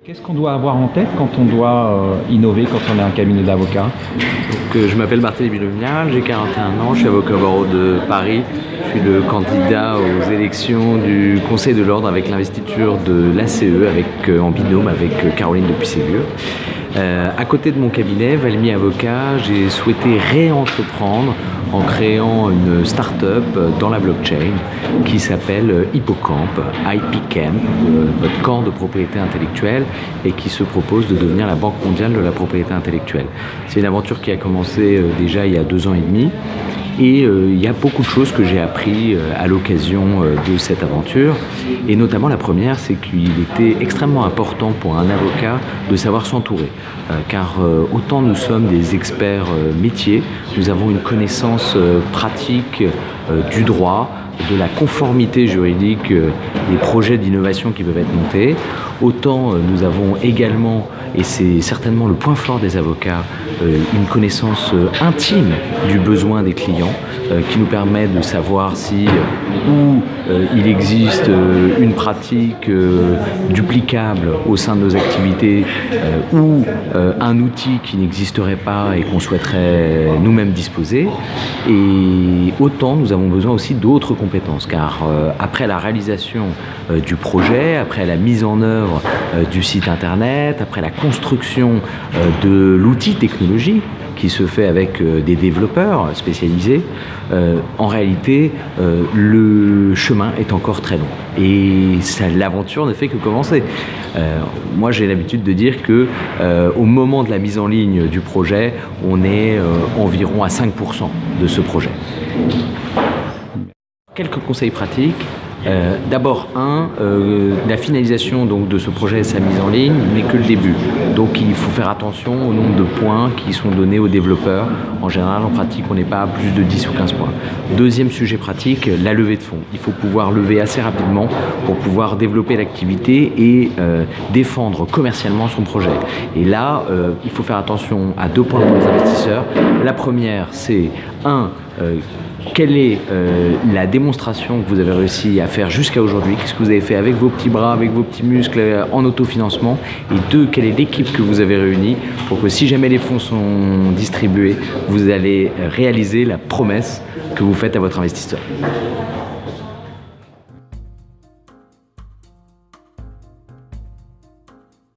Qu'est-ce qu'on doit avoir en tête quand on doit innover, quand on est un cabinet d'avocats? Je m'appelle Barthélémy Lemierre, j'ai 41 ans, je suis avocat au barreau de Paris. Je suis le candidat aux élections du Conseil de l'Ordre avec l'investiture de l'ACE en binôme avec Caroline de Puységur. À côté de mon cabinet, Valmy Avocat, j'ai souhaité réentreprendre en créant une start-up dans la blockchain qui s'appelle Hippocamp, IPCamp, votre camp de propriété intellectuelle, et qui se propose de devenir la Banque mondiale de la propriété intellectuelle. C'est une aventure qui a commencé déjà il y a 2 ans et demi. Et il y a beaucoup de choses que j'ai appris à l'occasion de cette aventure. Et notamment la première, c'est qu'il était extrêmement important pour un avocat de savoir s'entourer. Car autant nous sommes des experts métiers, nous avons une connaissance pratique du droit, de la conformité juridique des projets d'innovation qui peuvent être montés. Autant nous avons également, et c'est certainement le point fort des avocats, une connaissance intime du besoin des clients qui nous permet de savoir si où il existe une pratique duplicable au sein de nos activités ou un outil qui n'existerait pas et qu'on souhaiterait nous-mêmes disposer. Et autant nous avons besoin aussi d'autres compétences, car après la réalisation du projet, après la mise en œuvre du site internet, après la construction de l'outil technologique qui se fait avec des développeurs spécialisés, en réalité, le chemin est encore très long. Et l'aventure ne fait que commencer. Moi, j'ai l'habitude de dire que au moment de la mise en ligne du projet, on est environ à 5% de ce projet. Quelques conseils pratiques. D'abord, la finalisation donc, de ce projet et sa mise en ligne n'est que le début. Donc il faut faire attention au nombre de points qui sont donnés aux développeurs. En général, en pratique, on n'est pas à plus de 10 ou 15 points. Deuxième sujet pratique, la levée de fonds. Il faut pouvoir lever assez rapidement pour pouvoir développer l'activité et défendre commercialement son projet. Et là, il faut faire attention à 2 points pour les investisseurs. La première, c'est quelle est la démonstration que vous avez réussi à faire jusqu'à aujourd'hui? Qu'est-ce que vous avez fait avec vos petits bras, avec vos petits muscles en autofinancement? Et 2, quelle est l'équipe que vous avez réunie pour que si jamais les fonds sont distribués, vous allez réaliser la promesse que vous faites à votre investisseur?